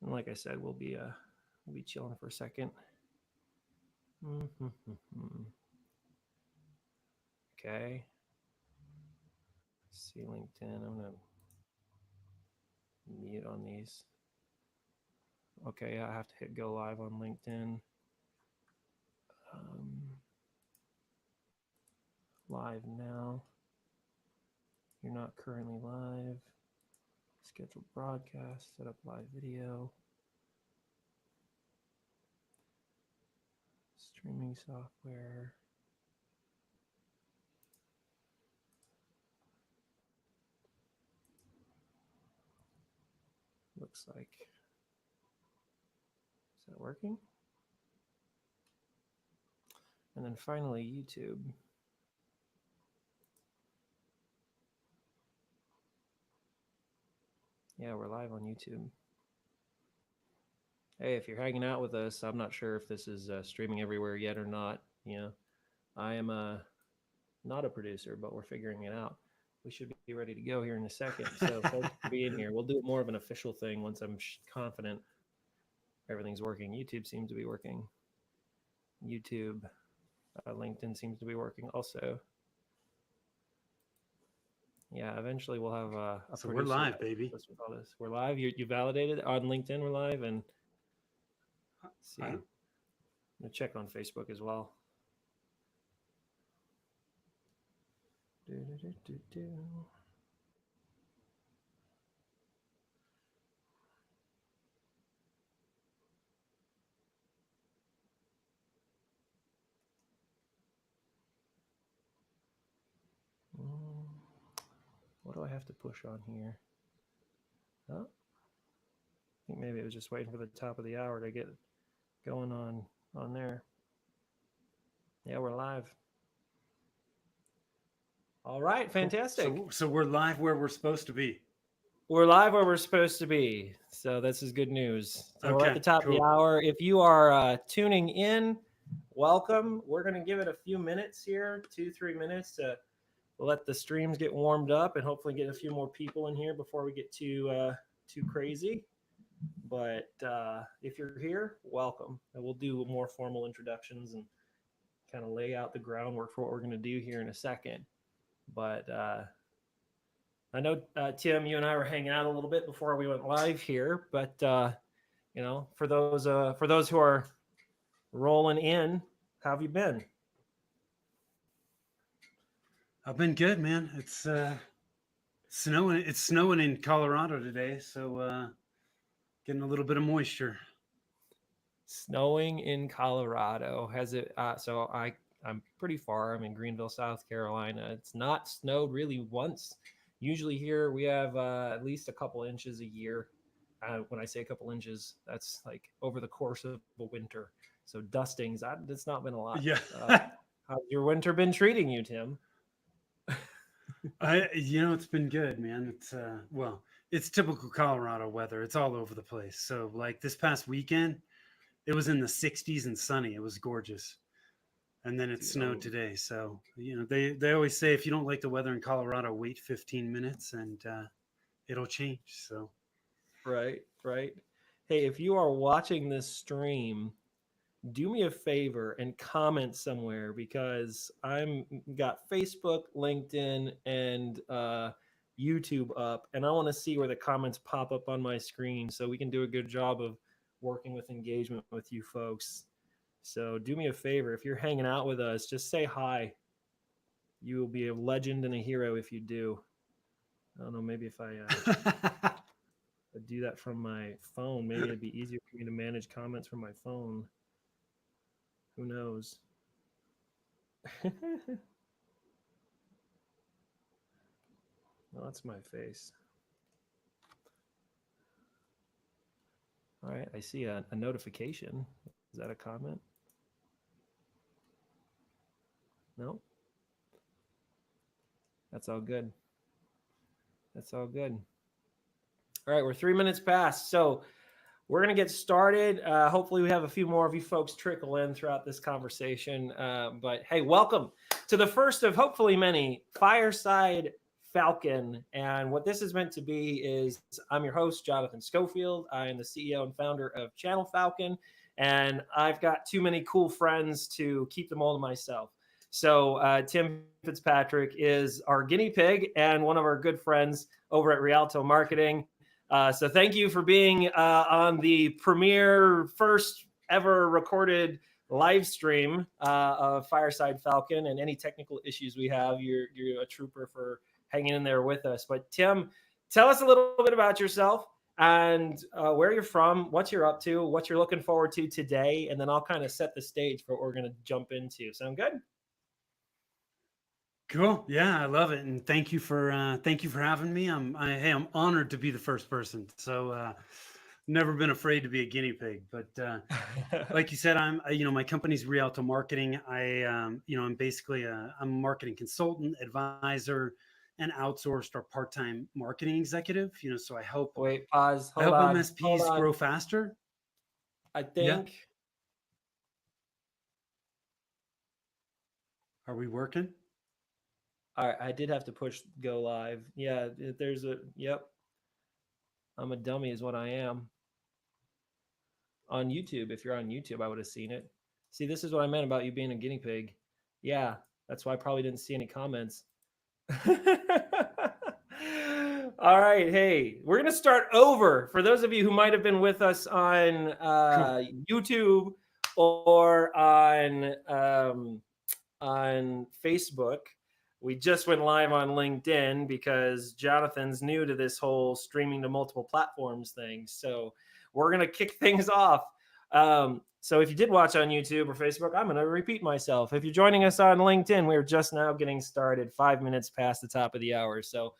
And like I said, we'll be chilling for a second. Okay. See LinkedIn. I'm gonna mute on these. Okay, I have to hit go live on LinkedIn. Live now. You're not currently live. Schedule broadcast. Set up live video. Streaming software. Looks like. Is that working? And then finally, YouTube. Yeah, we're live on YouTube. Hey, if you're hanging out with us, I'm not sure if this is streaming everywhere yet or not. You know, I am not a producer, but we're figuring it out. We should be ready to go here in a second. So folks will be in here. We'll do more of an official thing once I'm confident everything's working. YouTube seems to be working. YouTube, LinkedIn seems to be working also. Yeah, eventually we'll have a so we're live, baby. With all this. We're live. You validated on LinkedIn. We're live, and see. I'm gonna check on Facebook as well. What do I have to push on here? Oh, I think maybe it was just waiting for the top of the hour to get going on there. Yeah, we're live. All right, fantastic. So we're live where we're supposed to be. We're live where we're supposed to be. So this is good news. So okay, we're at the top of the hour. If you are tuning in, welcome. We're going to give it a few minutes here, 2-3 minutes to let the streams get warmed up and hopefully get a few more people in here before we get too crazy. But if you're here, welcome. And we'll do more formal introductions and kind of lay out the groundwork for what we're going to do here in a second. But I know, Tim, you and I were hanging out a little bit before we went live here. But, you know, for those who are rolling in, how have you been? I've been good, man. It's snowing. It's snowing in Colorado today, so getting a little bit of moisture. Snowing in Colorado. Has it? So I'm pretty far. I'm in Greenville, South Carolina. It's not snowed really once. Usually here we have at least a couple inches a year. When I say a couple inches, that's like over the course of a winter. So dustings, it's not been a lot. Yeah. How's your winter been treating you, Tim? It's been good, man. It's it's typical Colorado weather. It's all over the place. So like this past weekend, it was in the 60s and sunny. It was gorgeous. And then it snowed today. So, they always say if you don't like the weather in Colorado, wait 15 minutes and it'll change. So, right. Hey, if you are watching this stream, do me a favor and comment somewhere because I'm got Facebook, LinkedIn, and YouTube up, and I want to see where the comments pop up on my screen so we can do a good job of working with engagement with you folks. So do me a favor. If you're hanging out with us, just say hi. You will be a legend and a hero if you do. I don't know, maybe if I do that from my phone, maybe it'd be easier for me to manage comments from my phone. Who knows? Well, that's my face. All right, I see a notification. Is that a comment? No? That's all good. That's all good. All right, we're 3 minutes past. So we're going to get started. Hopefully we have a few more of you folks trickle in throughout this conversation. But hey, welcome to the first of hopefully many Fireside Falcon. And what this is meant to be is I'm your host, Jonathan Schofield. I am the CEO and founder of Channel Falcon. And I've got too many cool friends to keep them all to myself. So Tim Fitzpatrick is our guinea pig and one of our good friends over at Rialto Marketing. So thank you for being on the premiere first ever recorded live stream of Fireside Falcon. And any technical issues we have, you're a trooper for hanging in there with us. But Tim, tell us a little bit about yourself and where you're from, what you're up to, what you're looking forward to today, and then I'll kind of set the stage for what we're going to jump into. Sound good? Cool. Yeah, I love it, and thank you for having me. I'm honored to be the first person. So never been afraid to be a guinea pig. But like you said, my company's Rialto Marketing. I'm basically I'm a marketing consultant, advisor, and outsourced or part-time marketing executive. So I help Wait, pause. I help MSPs grow faster. I think. Yeah. Are we working? All right, I did have to push go live. Yeah, yep. I'm a dummy is what I am. On YouTube, if you're on YouTube, I would have seen it. See, this is what I meant about you being a guinea pig. Yeah, that's why I probably didn't see any comments. All right, hey, we're going to start over. For those of you who might have been with us on YouTube or on Facebook, we just went live on LinkedIn because Jonathan's new to this whole streaming to multiple platforms thing. So we're going to kick things off. So if you did watch on YouTube or Facebook, I'm going to repeat myself. If you're joining us on LinkedIn, we're just now getting started 5 minutes past the top of the hour. So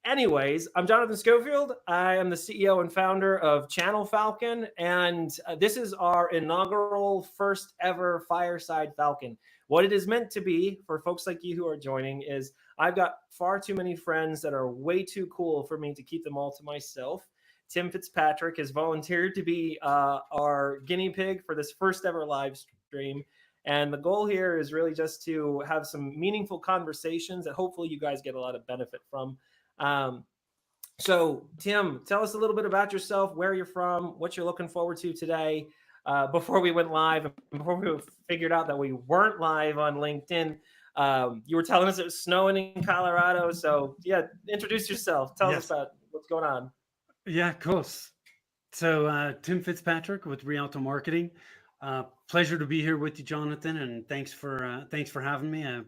anyways, I'm Jonathan Schofield. I am the CEO and founder of Channel Falcon. And this is our inaugural first ever Fireside Falcon. What it is meant to be for folks like you who are joining is I've got far too many friends that are way too cool for me to keep them all to myself. Tim Fitzpatrick has volunteered to be our guinea pig for this first ever live stream. And the goal here is really just to have some meaningful conversations that hopefully you guys get a lot of benefit from. So Tim, tell us a little bit about yourself, where you're from, what you're looking forward to today. Before we went live, and before we figured out that we weren't live on LinkedIn, you were telling us it was snowing in Colorado. So yeah, introduce yourself. Tell us about what's going on. Yeah, of course. So Tim Fitzpatrick with Rialto Marketing. Pleasure to be here with you, Jonathan, and thanks for having me. I have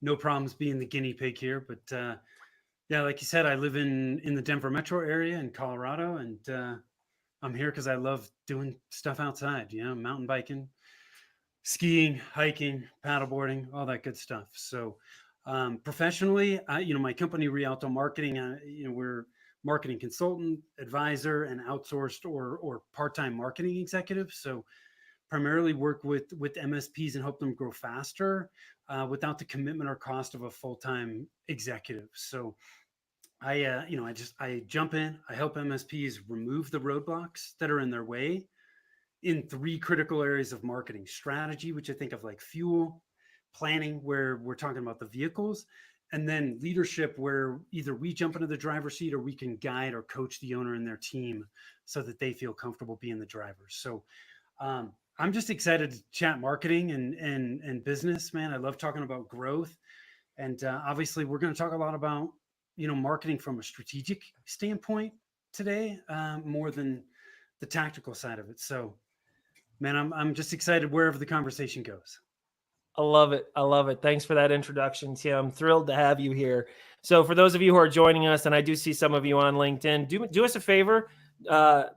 no problems being the guinea pig here, but yeah, like you said, I live in the Denver metro area in Colorado, and I'm here because I love doing stuff outside, mountain biking, skiing, hiking, paddleboarding, all that good stuff. So professionally, my company Rialto Marketing, we're marketing consultant, advisor, and outsourced or part-time marketing executive. So primarily work with MSPs and help them grow faster without the commitment or cost of a full-time executive. So I jump in, I help MSPs remove the roadblocks that are in their way in 3 critical areas of marketing: strategy, which I think of like fuel; planning, where we're talking about the vehicles; and then leadership, where either we jump into the driver's seat or we can guide or coach the owner and their team so that they feel comfortable being the driver. So I'm just excited to chat marketing and business, man. I love talking about growth. And obviously we're going to talk a lot about, marketing from a strategic standpoint today, more than the tactical side of it. So, man, I'm just excited wherever the conversation goes. I love it. I love it. Thanks for that introduction, Tim. I'm thrilled to have you here. So for those of you who are joining us, and I do see some of you on LinkedIn, do us a favor.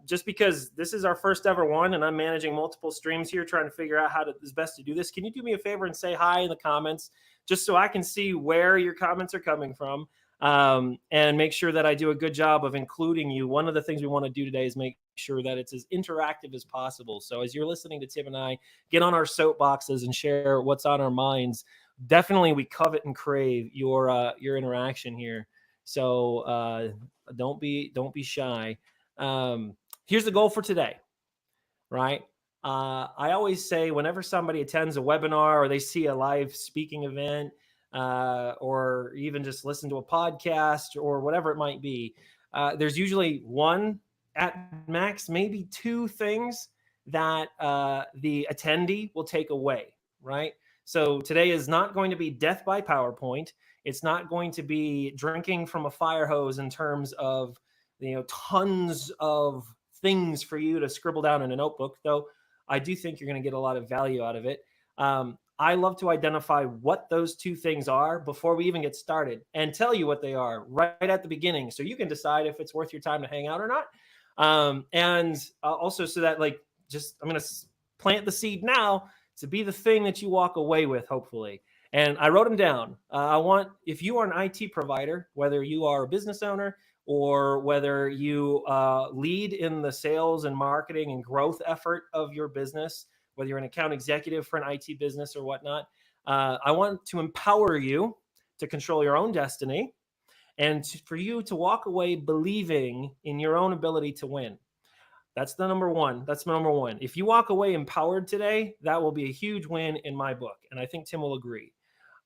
Just because this is our first ever one and I'm managing multiple streams here, trying to figure out how is best to do this. Can you do me a favor and say hi in the comments, just so I can see where your comments are coming from, and make sure that I do a good job of including you. One of the things we want to do today is make sure that it's as interactive as possible. So as you're listening to Tim and I get on our soapboxes and share what's on our minds, definitely we covet and crave your interaction here. So don't be shy. Here's the goal for today, right? I always say whenever somebody attends a webinar or they see a live speaking event, or even just listen to a podcast or whatever it might be, there's usually one at max, maybe two things that the attendee will take away, right? So today is not going to be death by PowerPoint. It's not going to be drinking from a fire hose in terms of, tons of things for you to scribble down in a notebook, though I do think you're going to get a lot of value out of it. I love to identify what those two things are before we even get started and tell you what they are right at the beginning, so you can decide if it's worth your time to hang out or not. And also so that, like, I'm going to plant the seed now to be the thing that you walk away with, hopefully. And I wrote them down. If you are an IT provider, whether you are a business owner or whether you lead in the sales and marketing and growth effort of your business, whether you're an account executive for an IT business or whatnot, I want to empower you to control your own destiny and for you to walk away believing in your own ability to win. That's the number one. That's my number one. If you walk away empowered today, that will be a huge win in my book. And I think Tim will agree.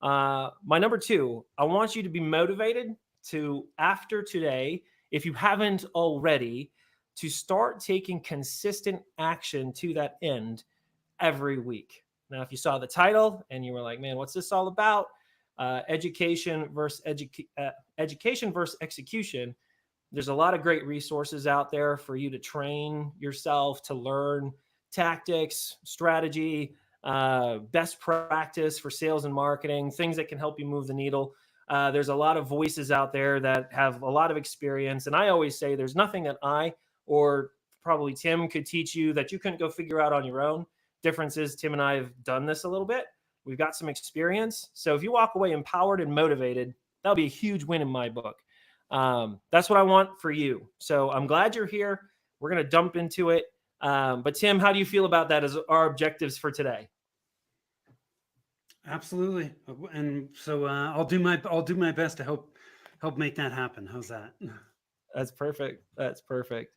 My number two, I want you to be motivated to, after today, if you haven't already, to start taking consistent action to that end every week. Now, if you saw the title and you were like, man, what's this all about? Education versus execution. There's a lot of great resources out there for you to train yourself, to learn tactics, strategy, best practice for sales and marketing, things that can help you move the needle. There's a lot of voices out there that have a lot of experience. And I always say there's nothing that I or probably Tim could teach you that you couldn't go figure out on your own. Difference is Tim and I have done this a little bit. We've got some experience. So if you walk away empowered and motivated, that'll be a huge win in my book. That's what I want for you. So I'm glad you're here. We're going to dump into it. But Tim, how do you feel about that as our objectives for today? Absolutely. And so I'll do my best to help make that happen. How's that? That's perfect. That's perfect.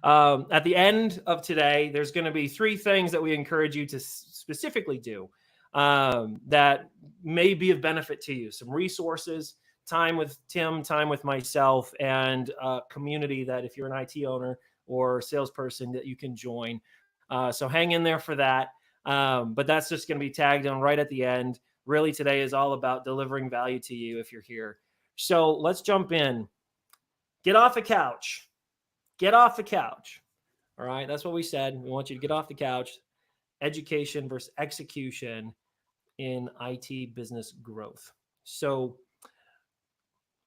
At the end of today, there's going to be three things that we encourage you to specifically do that may be of benefit to you. Some resources, time with Tim, time with myself, and community that if you're an IT owner or salesperson that you can join. So hang in there for that. But that's just going to be tagged on right at the end. Really, today is all about delivering value to you if you're here. So let's jump in. Get off the couch. Get off the couch. All right. That's what we said. We want you to get off the couch. Education versus execution in IT business growth. So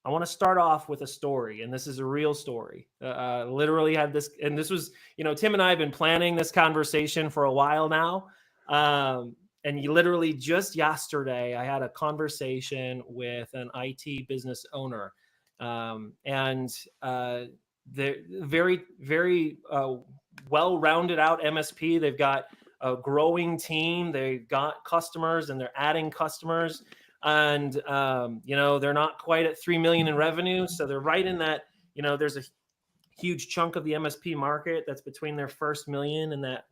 I want to start off with a story, and this is a real story. Literally had this, and this was, Tim and I have been planning this conversation for a while now. And literally just yesterday, I had a conversation with an IT business owner. And they're very, very well-rounded out MSP. They've got a growing team. They've got customers, and they're adding customers. And, they're not quite at 3 million in revenue. So they're right in that, there's a huge chunk of the MSP market that's between their first million and that,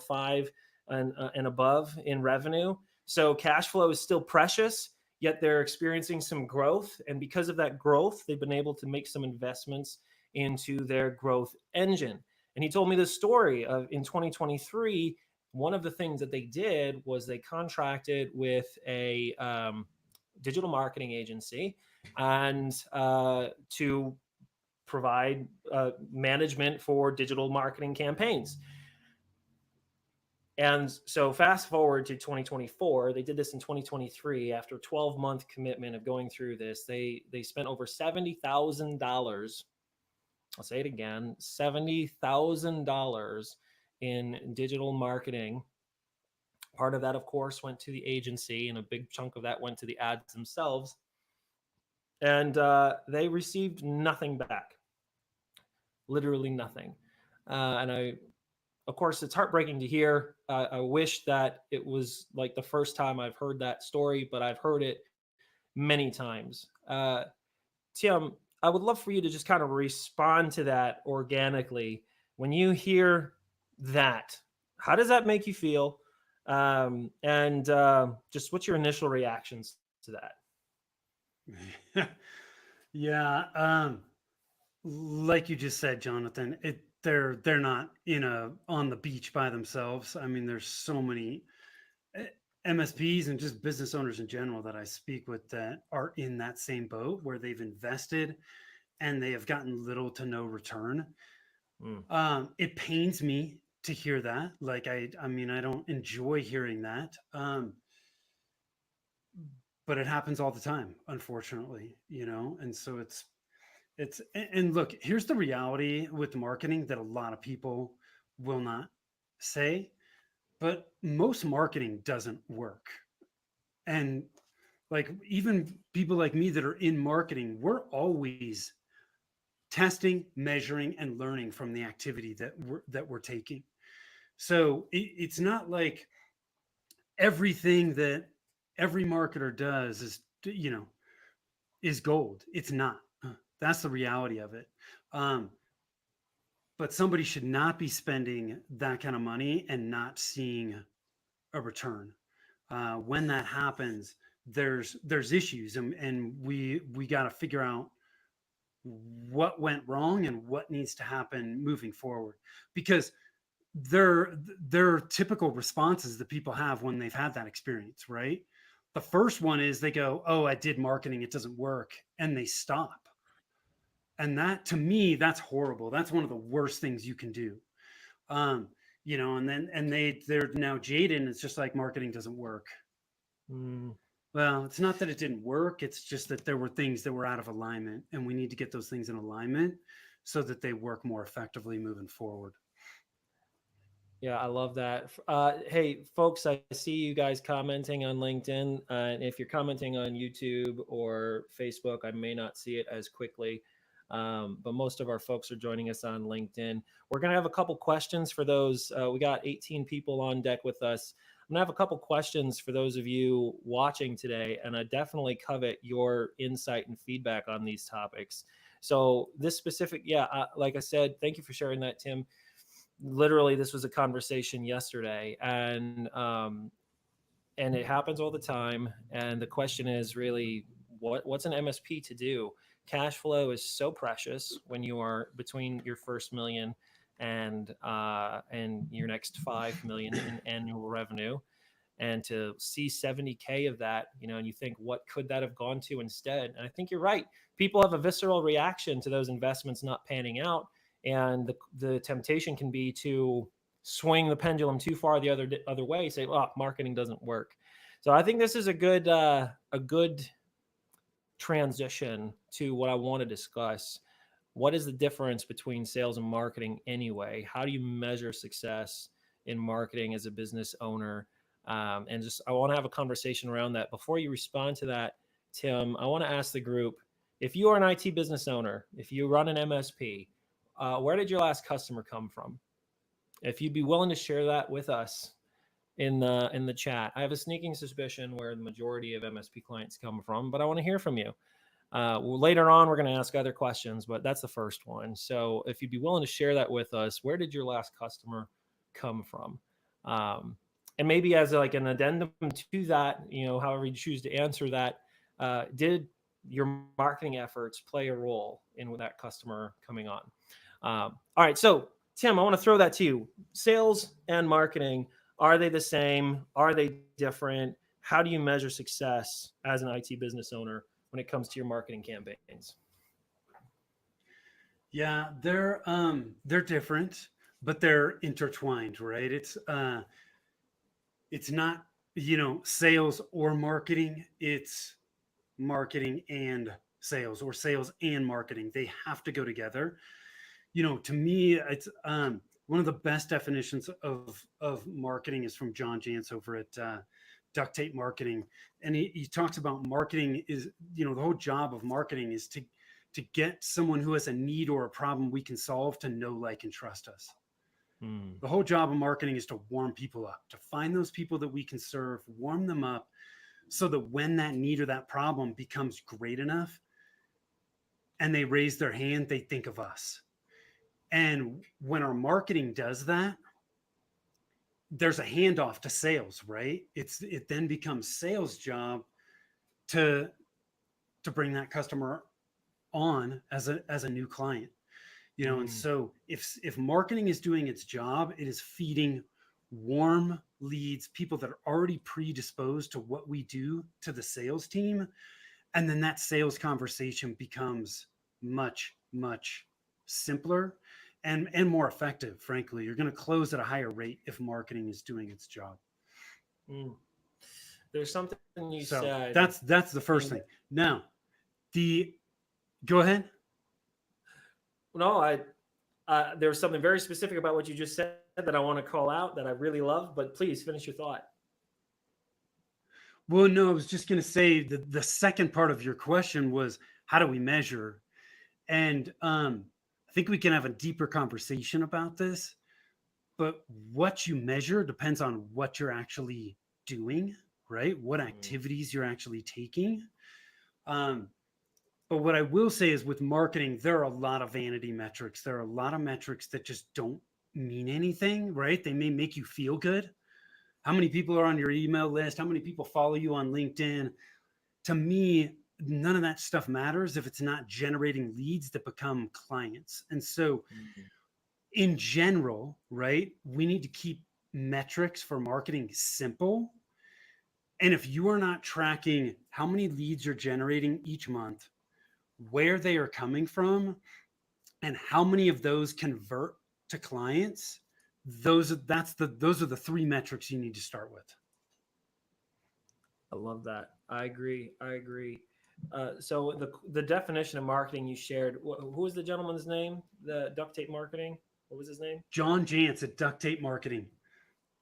5 and above in revenue. So cash flow is still precious, yet they're experiencing some growth. And because of that growth, they've been able to make some investments into their growth engine. And he told me this story of in 2023, one of the things that they did was they contracted with a digital marketing agency and to provide management for digital marketing campaigns. And so fast forward to 2024, they did this in 2023. After a 12-month commitment of going through this, they spent over $70,000. I'll say it again, $70,000 in digital marketing. Part of that, of course, went to the agency, and a big chunk of that went to the ads themselves. And they received nothing back, literally nothing. Of course, it's heartbreaking to hear. I wish that it was like the first time I've heard that story, but I've heard it many times. Tim, I would love for you to just kind of respond to that organically. When you hear that, how does that make you feel? And just what's your initial reactions to that? Yeah, like you just said, Jonathan, they're not in a on the beach by themselves. I mean, there's so many eh, MSPs and just business owners in general that I speak with that are in that same boat where they've invested and they have gotten little to no return. Mm. It pains me to hear that. Like I mean, I don't enjoy hearing that. But it happens all the time, unfortunately, and so and look, here's the reality with marketing that a lot of people will not say, but most marketing doesn't work. And like even people like me that are in marketing, we're always testing, measuring, and learning from the activity that we're taking. So it's not like everything that every marketer does is gold. It's not. That's the reality of it. Um, but somebody should not be spending that kind of money and not seeing a return. When that happens, there's issues, and we got to figure out what went wrong and what needs to happen moving forward, because they're they're typical responses that people have when they've had that experience, right? The first one is they go, "Oh, I did marketing, it doesn't work," and they stop. And that, to me, that's horrible. That's one of the worst things you can do. um and then they're now jaded, and it's just like marketing doesn't work. Mm. Well, it's not that it didn't work, it's just that there were things that were out of alignment, and we need to get those things in alignment so that they work more effectively moving forward. Yeah, I love that. Hey, folks, I see you guys commenting on LinkedIn. And if you're commenting on YouTube or Facebook, I may not see it as quickly. But most of our folks are joining us on LinkedIn. We're going to have a couple questions for those. We got 18 people on deck with us. I'm going to have a couple questions for those of you watching today. And I definitely covet your insight and feedback on these topics. So, this specific, like I said, thank you for sharing that, Tim. Literally, this was a conversation yesterday, and it happens all the time. And the question is really, what's an MSP to do? Cash flow is so precious when you are between your first million and your next 5 million in annual revenue, and to see 70K of that, and you think, what could that have gone to instead? And I think you're right. People have a visceral reaction to those investments not panning out, and the temptation can be to swing the pendulum too far the other way, say, "Oh, marketing doesn't work." So I think this is a good transition to what I want to discuss. What is the difference between sales and marketing anyway? How do you measure success in marketing as a business owner? And just, I want to have a conversation around that. Before you respond to that, Tim, I want to ask the group, if you are an IT business owner, if you run an MSP, where did your last customer come from? If you'd be willing to share that with us in the chat. I have a sneaking suspicion where the majority of MSP clients come from, but I want to hear from you. Well, later on, we're going to ask other questions, but that's the first one. So if you'd be willing to share that with us, where did your last customer come from? And maybe as like an addendum to that, however you choose to answer that, did your marketing efforts play a role in that customer coming on? All right. So Tim, I want to throw that to you. Sales and marketing, are they the same? Are they different? How do you measure success as an IT business owner when it comes to your marketing campaigns? Yeah, they're different, but they're intertwined, right? It's not, sales or marketing, it's marketing and sales, or sales and marketing. They have to go together. To me, it's one of the best definitions of marketing is from John Jantz over at Duct Tape Marketing, and he talks about marketing is, the whole job of marketing is to get someone who has a need or a problem we can solve to know, like, and trust us. Hmm. The whole job of marketing is to warm people up, to find those people that we can serve, warm them up, so that when that need or that problem becomes great enough and they raise their hand, they think of us. And when our marketing does that, there's a handoff to sales, right? It then becomes sales job to to bring that customer on as a new client. And so if marketing is doing its job, it is feeding warm leads, people that are already predisposed to what we do to the sales team. And then that sales conversation becomes much, much simpler and more effective. Frankly, you're going to close at a higher rate if marketing is doing its job. There's something you So said. That's the first thing. Now, go ahead. No, there was something very specific about what you just said that I want to call out that I really love, but please finish your thought. Well, no, I was just going to say the second part of your question was, how do we measure? And I think we can have a deeper conversation about this, but what you measure depends on what you're actually doing, right? What activities you're actually taking. But what I will say is with marketing, there are a lot of vanity metrics. There are a lot of metrics that just don't mean anything, right? They may make you feel good. How many people are on your email list? How many people follow you on LinkedIn? To me, none of that stuff matters if it's not generating leads that become clients. And so in general, right, we need to keep metrics for marketing simple. And if you are not tracking how many leads you're generating each month, where they are coming from, and how many of those convert to clients, those are the three metrics you need to start with. I love that. I agree. So the definition of marketing you shared, who was the gentleman's name? The duct tape marketing. What was his name? John Jantz at Duct Tape Marketing.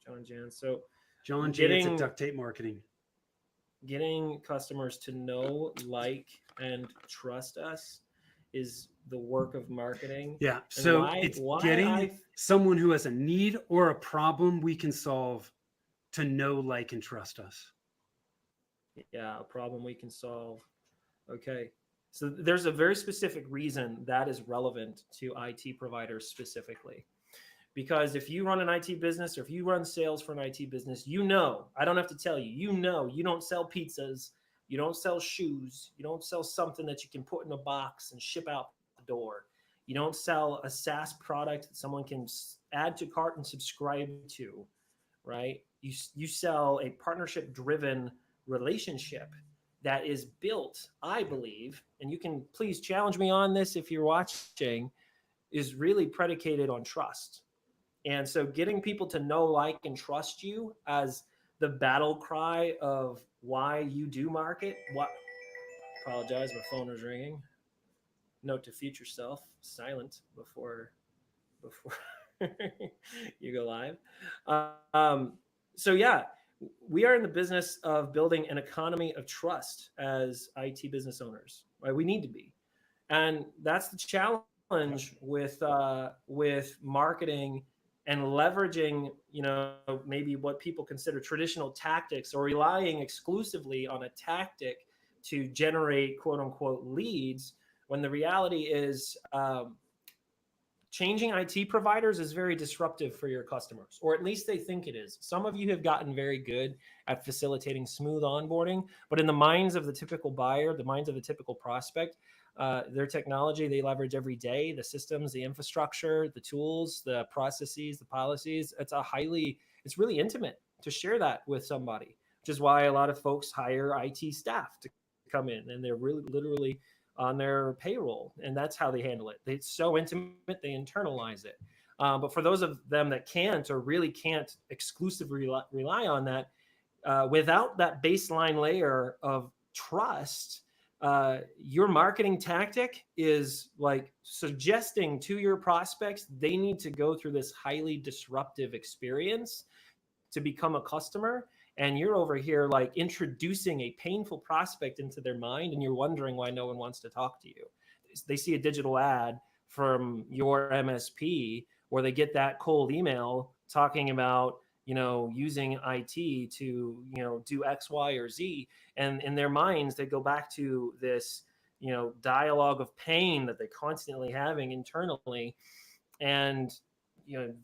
John Jantz. So John Jantz at Duct Tape Marketing. Getting customers to know, like, and trust us is the work of marketing. Yeah. So it's getting someone who has a need or a problem we can solve to know, like, and trust us. Yeah, a problem we can solve. Okay. So there's a very specific reason that is relevant to IT providers specifically. Because if you run an IT business or if you run sales for an IT business, I don't have to tell you, you don't sell pizzas, you don't sell shoes, you don't sell something that you can put in a box and ship out the door. You don't sell a SaaS product that someone can add to cart and subscribe to, right? You sell a partnership-driven relationship that is built, I believe, and you can please challenge me on this if you're watching, is really predicated on trust. And so getting people to know, like, and trust you as the battle cry of why you do market. Apologize, my phone was ringing. Note to future self, silent before you go live. So yeah, we are in the business of building an economy of trust as IT business owners. Right? We need to be. And that's the challenge with marketing and leveraging, maybe what people consider traditional tactics or relying exclusively on a tactic to generate quote unquote leads, when the reality is changing IT providers is very disruptive for your customers, or at least they think it is. Some of you have gotten very good at facilitating smooth onboarding, but in the minds of the typical buyer, the minds of the typical prospect, their technology they leverage every day, the systems, the infrastructure, the tools, the processes, the policies. It's really intimate to share that with somebody, which is why a lot of folks hire IT staff to come in, and they're really literally on their payroll, and that's how they handle it. It's so intimate, they internalize it. But for those of them that can't or really can't exclusively rely on that, without that baseline layer of trust, your marketing tactic is like suggesting to your prospects they need to go through this highly disruptive experience to become a customer. And you're over here like introducing a painful prospect into their mind, and you're wondering why no one wants to talk to you. They see a digital ad from your MSP, or they get that cold email talking about, using IT to, do X, Y, or Z. And in their minds, they go back to this, dialogue of pain that they're constantly having internally. And,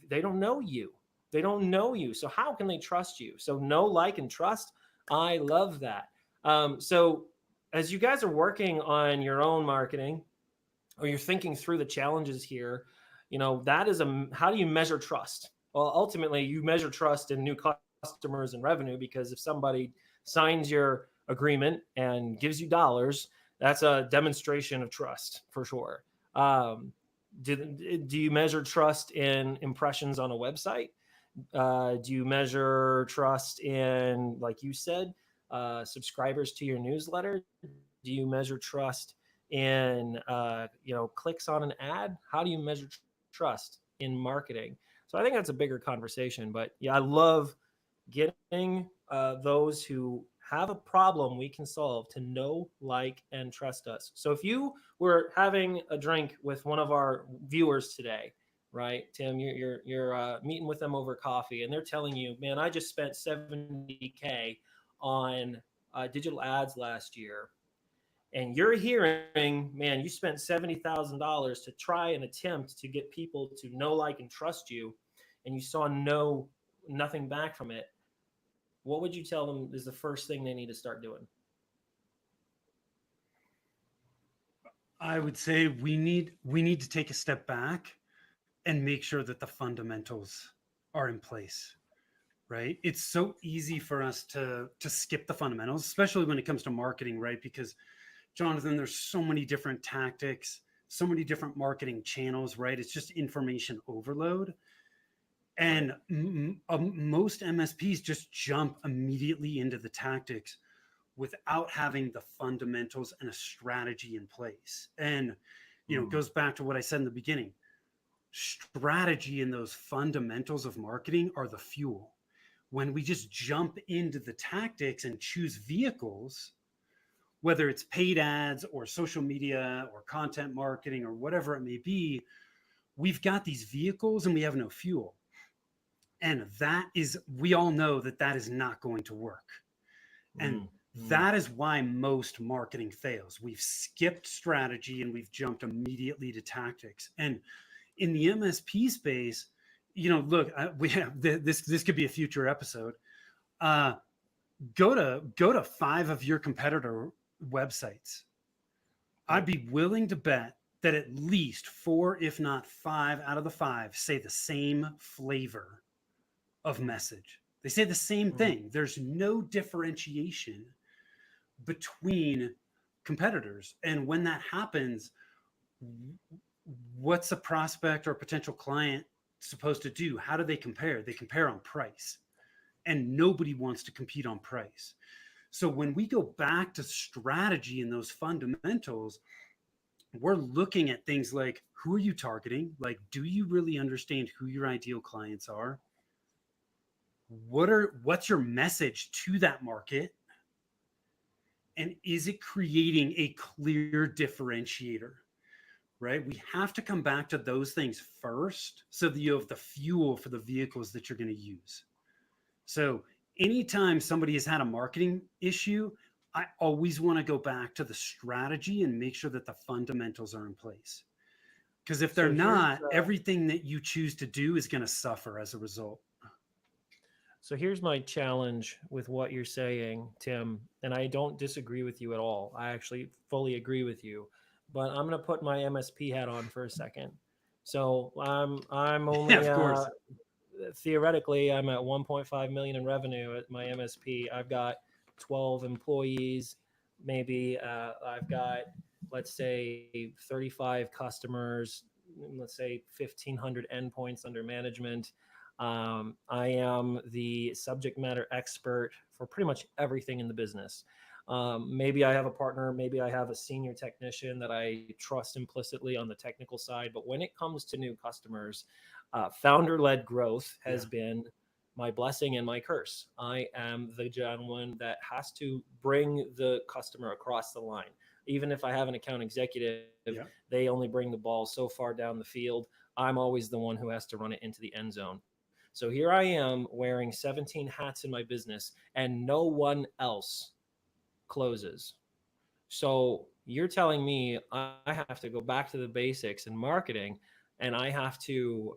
they don't know you. They don't know you. So how can they trust you? So know, like, and trust. I love that. So as you guys are working on your own marketing, or you're thinking through the challenges here, that is how do you measure trust? Well, ultimately, you measure trust in new customers and revenue, because if somebody signs your agreement and gives you dollars, that's a demonstration of trust for sure. Um, do you measure trust in impressions on a website? Do you measure trust in, like you said, subscribers to your newsletter? Do you measure trust in clicks on an ad? How do you measure trust in marketing? So I think that's a bigger conversation. But yeah, I love getting those who have a problem we can solve to know, like, and trust us. So if you were having a drink with one of our viewers today, right, Tim, you're meeting with them over coffee, and they're telling you, man, I just spent 70K on digital ads last year, and you're hearing, man, you spent $70,000 to try and attempt to get people to know, like, and trust you, and you saw nothing back from it. What would you tell them is the first thing they need to start doing? I would say we need to take a step back and make sure that the fundamentals are in place, right? It's so easy for us to skip the fundamentals, especially when it comes to marketing, right? Because Jonathan, there's so many different tactics, so many different marketing channels, right? It's just information overload. Right. And most MSPs just jump immediately into the tactics without having the fundamentals and a strategy in place. And, it goes back to what I said in the beginning. Strategy and those fundamentals of marketing are the fuel. When we just jump into the tactics and choose vehicles, whether it's paid ads or social media or content marketing or whatever it may be, we've got these vehicles and we have no fuel. And we all know that is not going to work. And that is why most marketing fails. We've skipped strategy and we've jumped immediately to tactics. And in the MSP space, look, we have this could be a future episode. Go to 5 of your competitor websites. I'd be willing to bet that at least 4, if not 5 out of the 5 say the same flavor of message. They say the same thing. There's no differentiation between competitors. And when that happens, what's a prospect or potential client supposed to do? How do they compare? They compare on price. And nobody wants to compete on price. So when we go back to strategy and those fundamentals, we're looking at things like, who are you targeting? Like, do you really understand who your ideal clients are? What's your message to that market? And is it creating a clear differentiator? Right? We have to come back to those things first so that you have the fuel for the vehicles that you're going to use. So anytime somebody has had a marketing issue, I always want to go back to the strategy and make sure that the fundamentals are in place. Because if they're not, everything that you choose to do is going to suffer as a result. So here's my challenge with what you're saying, Tim, and I don't disagree with you at all. I actually fully agree with you, but I'm going to put my MSP hat on for a second. So I'm only of course. Theoretically, I'm at 1.5 million in revenue at my MSP. I've got 12 employees. Maybe I've got, let's say, 35 customers. Let's say 1,500 endpoints under management. I am the subject matter expert for pretty much everything in the business. Maybe I have a partner, maybe I have a senior technician that I trust implicitly on the technical side. But when it comes to new customers, founder-led growth has been my blessing and my curse. I am the gentleman that has to bring the customer across the line. Even if I have an account executive, they only bring the ball so far down the field. I'm always the one who has to run it into the end zone. So here I am wearing 17 hats in my business, and no one else closes. So you're telling me I have to go back to the basics in marketing, and I have to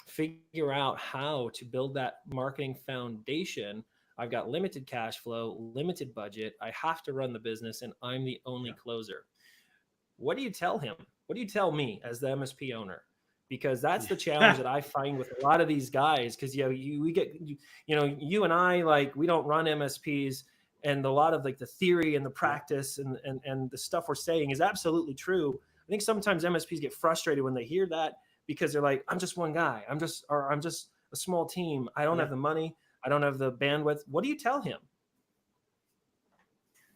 figure out how to build that marketing foundation I've got limited cash flow, limited budget. I have to run the business, and I'm the only closer. What do you tell him? What do you tell me as the MSP owner? Because that's the challenge that I find with a lot of these guys. Because you and I, like, we don't run MSPs, and a lot of like the theory and the practice and the stuff we're saying is absolutely true. I think sometimes MSPs get frustrated when they hear that, because they're like, I'm just one guy. I'm just a small team. I don't have the money. I don't have the bandwidth. What do you tell him?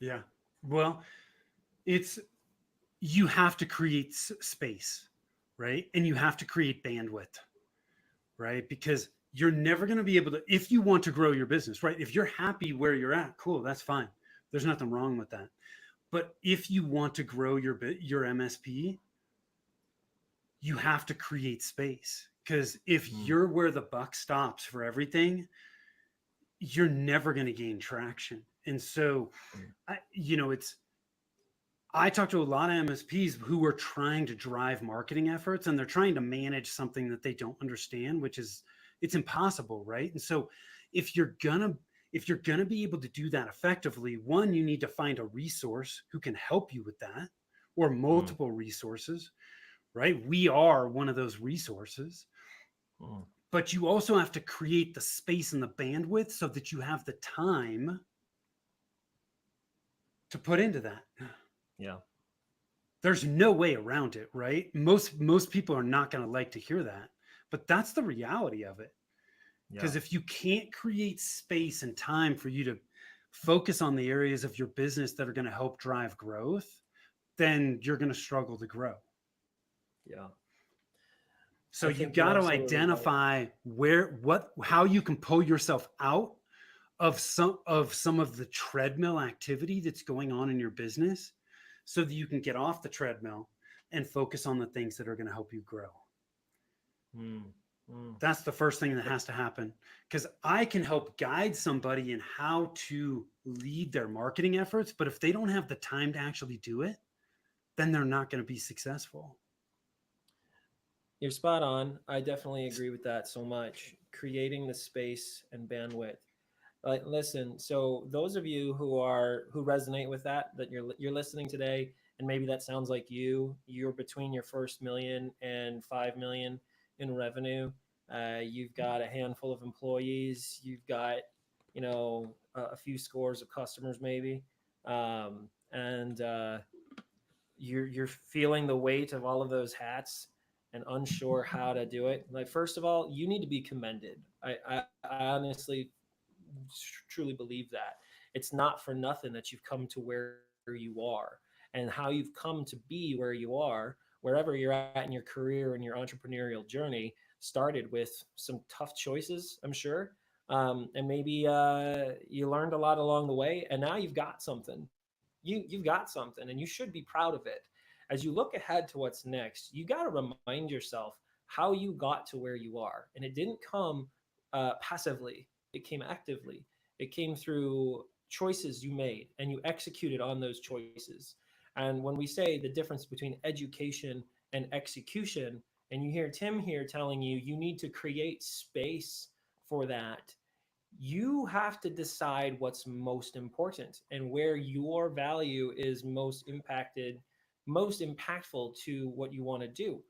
Yeah. Well, you have to create space, right? And you have to create bandwidth, right? Because you're never going to be able to, if you want to grow your business, right? If you're happy where you're at, cool, that's fine. There's nothing wrong with that. But if you want to grow your MSP, you have to create space. Because if you're where the buck stops for everything, you're never going to gain traction. And so, I talk to a lot of MSPs who are trying to drive marketing efforts, and they're trying to manage something that they don't understand, which is, it's impossible, right? And so if you're gonna be able to do that effectively, one, you need to find a resource who can help you with that, or multiple resources, right? We are one of those resources. But you also have to create the space and the bandwidth so that you have the time to put into that. Yeah. There's no way around it, right? Most people are not going to like to hear that, but that's the reality of it. Because if you can't create space and time for you to focus on the areas of your business that are going to help drive growth, then you're going to struggle to grow. Yeah. So you got to identify how you can pull yourself out of some of the treadmill activity that's going on in your business, so that you can get off the treadmill and focus on the things that are going to help you grow. That's the first thing that has to happen, because I can help guide somebody in how to lead their marketing efforts, but if they don't have the time to actually do it, then they're not going to be successful. You're spot on. I definitely agree with that so much. Creating the space and bandwidth. Listen, so those of you who resonate with that you're listening today, and maybe that sounds like you're between your first million and 5 million in revenue. You've got a handful of employees. You've got, a few scores of customers maybe, and you're feeling the weight of all of those hats and unsure how to do it. Like, first of all, you need to be commended. I honestly truly believe that it's not for nothing that you've come to where you are, and how you've come to be where you are, wherever you're at in your career and your entrepreneurial journey, started with some tough choices, I'm sure. And maybe you learned a lot along the way, and now you've got something. You've got something, and you should be proud of it. As you look ahead to what's next, you got to remind yourself how you got to where you are. And it didn't come passively. It came actively. It came through choices you made, and you executed on those choices. And when we say the difference between education and execution, and you hear Tim here telling you need to create space for that, you have to decide what's most important and where your value is most impactful to what you want to do.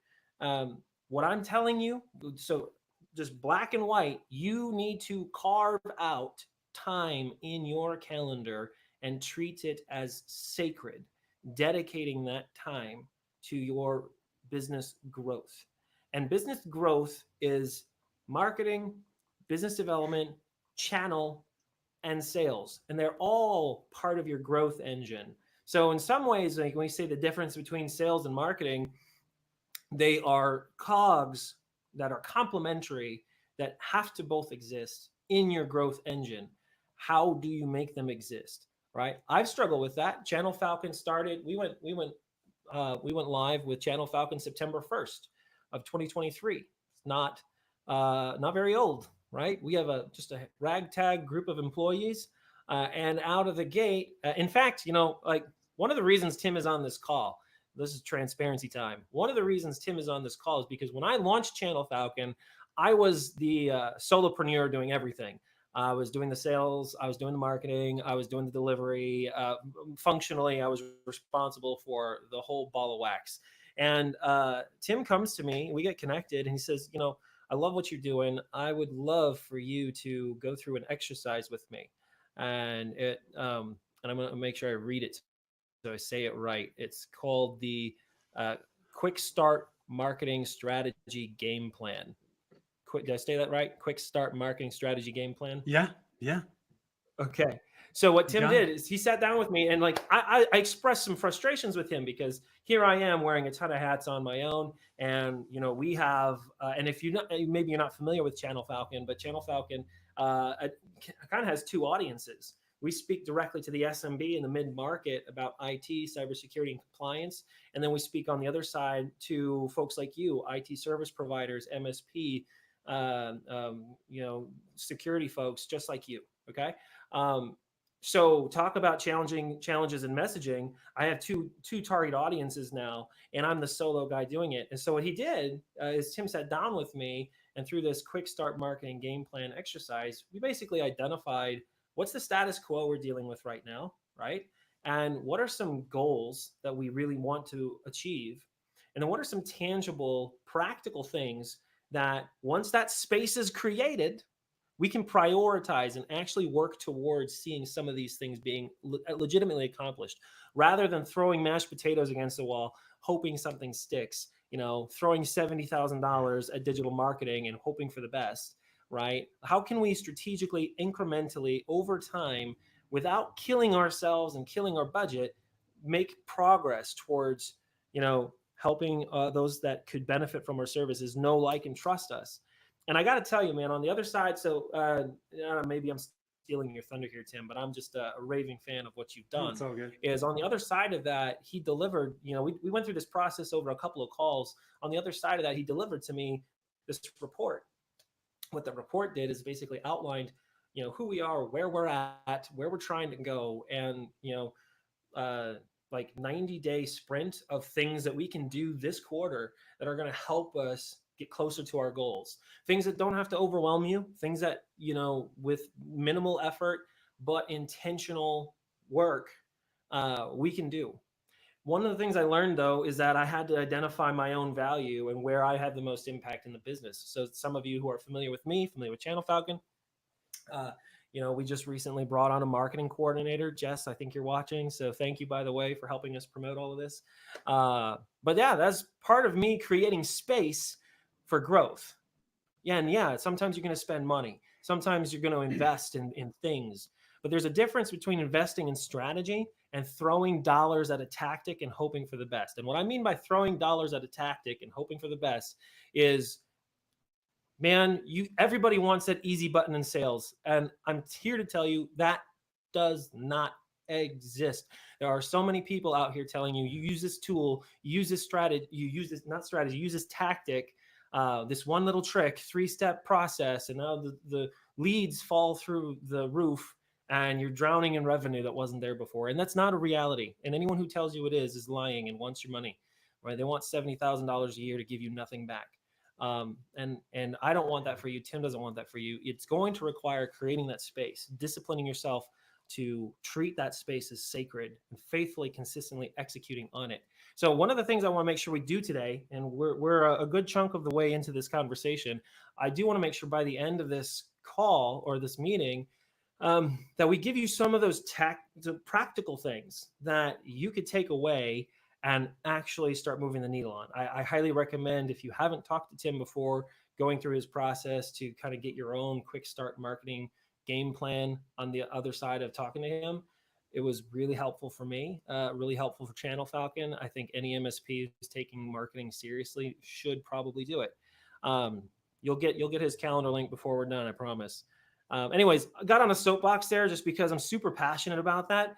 What I'm telling you, so just black and white, you need to carve out time in your calendar and treat it as sacred, dedicating that time to your business growth. And business growth is marketing, business development, channel, and sales. And they're all part of your growth engine. So in some ways, like when we say the difference between sales and marketing, they are cogs that are complementary, that have to both exist in your growth engine. How do you make them exist? Right? I've struggled with that. Channel Falcon started. We went live with Channel Falcon September 1st of 2023. It's not very old, right? We have just a ragtag group of employees, and out of the gate, in fact, like one of the reasons Tim is on this call. This is transparency time. One of the reasons Tim is on this call is because when I launched Channel Falcon, I was the solopreneur doing everything. I was doing the sales, I was doing the marketing, I was doing the delivery. Functionally, I was responsible for the whole ball of wax. And Tim comes to me, we get connected, and he says, I love what you're doing. I would love for you to go through an exercise with me. And I'm going to make sure I read it so I say it right. It's called the uh, Quick Start Marketing Strategy Game Plan. Did I say that right? Quick Start Marketing Strategy Game Plan. Yeah, yeah, Okay. So what you Tim got it. did is he sat down with me, and like I expressed some frustrations with him because here I am wearing a ton of hats on my own, and we have and if you not, maybe you're not familiar with Channel Falcon, but Channel Falcon kind of has two audiences. We speak directly to the SMB and the mid market about IT, cybersecurity, and compliance, and then we speak on the other side to folks like you, IT service providers, MSP, security folks, just like you. Okay. Um, so talk about challenges in messaging. I have two target audiences now, and I'm the solo guy doing it. And so what he did is Tim sat down with me, and through this quick start marketing game plan exercise, we basically identified what's the status quo we're dealing with right now, right? And what are some goals that we really want to achieve? And then what are some tangible, practical things that once that space is created, we can prioritize and actually work towards seeing some of these things being legitimately accomplished rather than throwing mashed potatoes against the wall, hoping something sticks, throwing $70,000 at digital marketing and hoping for the best, right? How can we strategically, incrementally, over time, without killing ourselves and killing our budget, make progress towards, helping those that could benefit from our services know, like, and trust us? And I got to tell you, man, on the other side, so maybe I'm stealing your thunder here, Tim, but I'm just a raving fan of what you've done. That's all good. Is on the other side of that, he delivered, we went through this process over a couple of calls. On the other side of that, he delivered to me this report. What the report did is basically outlined, who we are, where we're at, where we're trying to go, and, like 90-day sprint of things that we can do this quarter that are going to help us get closer to our goals. Things that don't have to overwhelm you, things that, with minimal effort, but intentional work, we can do. One of the things I learned, though, is that I had to identify my own value and where I had the most impact in the business. So some of you who are familiar with me, familiar with Channel Falcon, uh, we just recently brought on a marketing coordinator. Jess, I think you're watching. So thank you, by the way, for helping us promote all of this. But yeah, that's part of me creating space for growth. Yeah. And yeah, sometimes you're going to spend money. Sometimes you're going to invest in things. But there's a difference between investing in strategy and throwing dollars at a tactic and hoping for the best. And what I mean by throwing dollars at a tactic and hoping for the best is, man, everybody wants that easy button in sales. And I'm here to tell you that does not exist. There are so many people out here telling you, you use this tool, you use this strategy, you use this, not strategy, you use this tactic, this one little trick, 3-step process, and now the leads fall through the roof and you're drowning in revenue that wasn't there before. And that's not a reality. And anyone who tells you it is lying and wants your money, right? They want $70,000 a year to give you nothing back. And I don't want that for you. Tim doesn't want that for you. It's going to require creating that space, disciplining yourself to treat that space as sacred and faithfully, consistently executing on it. So one of the things I want to make sure we do today, and we're a good chunk of the way into this conversation, I do want to make sure by the end of this call or this meeting, that we give you some of those practical things that you could take away and actually start moving the needle on. I highly recommend, if you haven't talked to Tim before, going through his process to kind of get your own quick start marketing game plan on the other side of talking to him. It was really helpful for me, really helpful for Channel Falcon. I think any MSP who's taking marketing seriously should probably do it. You'll get his calendar link before we're done, I promise. Anyways, I got on a soapbox there just because I'm super passionate about that.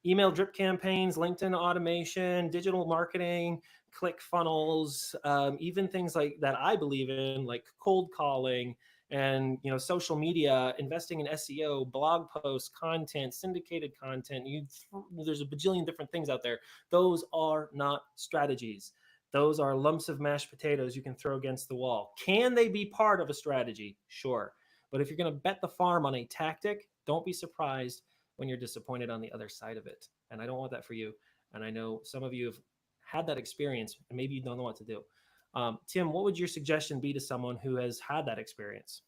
Email drip campaigns, LinkedIn automation, digital marketing, click funnels, even things like that I believe in, like cold calling and social media, investing in SEO, blog posts, content, syndicated content. There's a bajillion different things out there. Those are not strategies. Those are lumps of mashed potatoes you can throw against the wall. Can they be part of a strategy? Sure. But if you're going to bet the farm on a tactic, don't be surprised when you're disappointed on the other side of it. And I don't want that for you. And I know some of you have had that experience and maybe you don't know what to do. Tim, what would your suggestion be to someone who has had that experience?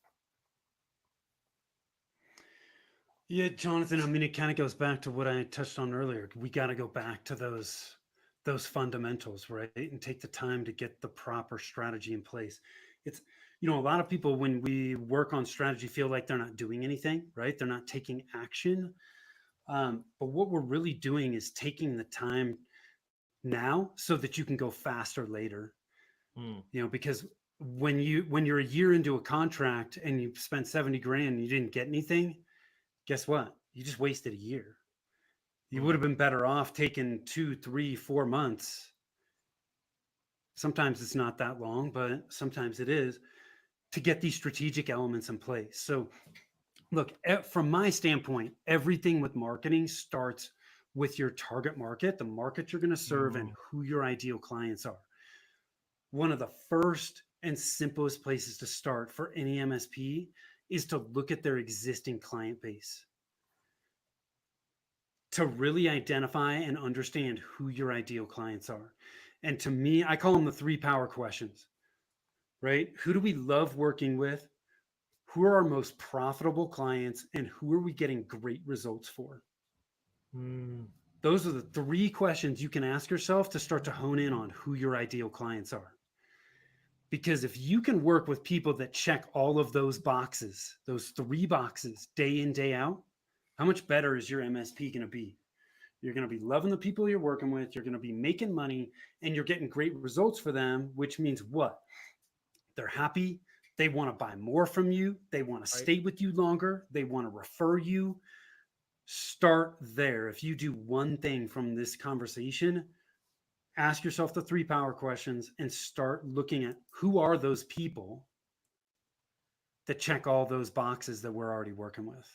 Yeah, Jonathan, I mean, it kind of goes back to what I touched on earlier. We got to go back to those fundamentals, right? And take the time to get the proper strategy in place. It's, a lot of people when we work on strategy feel like they're not doing anything, right? They're not taking action. But what we're really doing is taking the time now so that you can go faster later. Mm. Because when you're a year into a contract and you spent 70 grand and you didn't get anything, guess what? You just wasted a year. You would have been better off taking 2, 3, 4 months. Sometimes it's not that long, but sometimes it is, to get these strategic elements in place. So look, from my standpoint, everything with marketing starts with your target market, the market you're going to serve, and who your ideal clients are. One of the first and simplest places to start for any MSP is to look at their existing client base, to really identify and understand who your ideal clients are. And to me, I call them the 3 power questions, right? Who do we love working with? Who are our most profitable clients? And who are we getting great results for? Those are the 3 questions you can ask yourself to start to hone in on who your ideal clients are. Because if you can work with people that check all of those boxes, those 3 boxes, day in, day out, how much better is your MSP going to be? You're going to be loving the people you're working with. You're going to be making money and you're getting great results for them, which means what? They're happy. They want to buy more from you. They want to stay with you longer. They want to refer you. Start there. If you do one thing from this conversation, ask yourself the 3 power questions and start looking at who are those people that check all those boxes that we're already working with.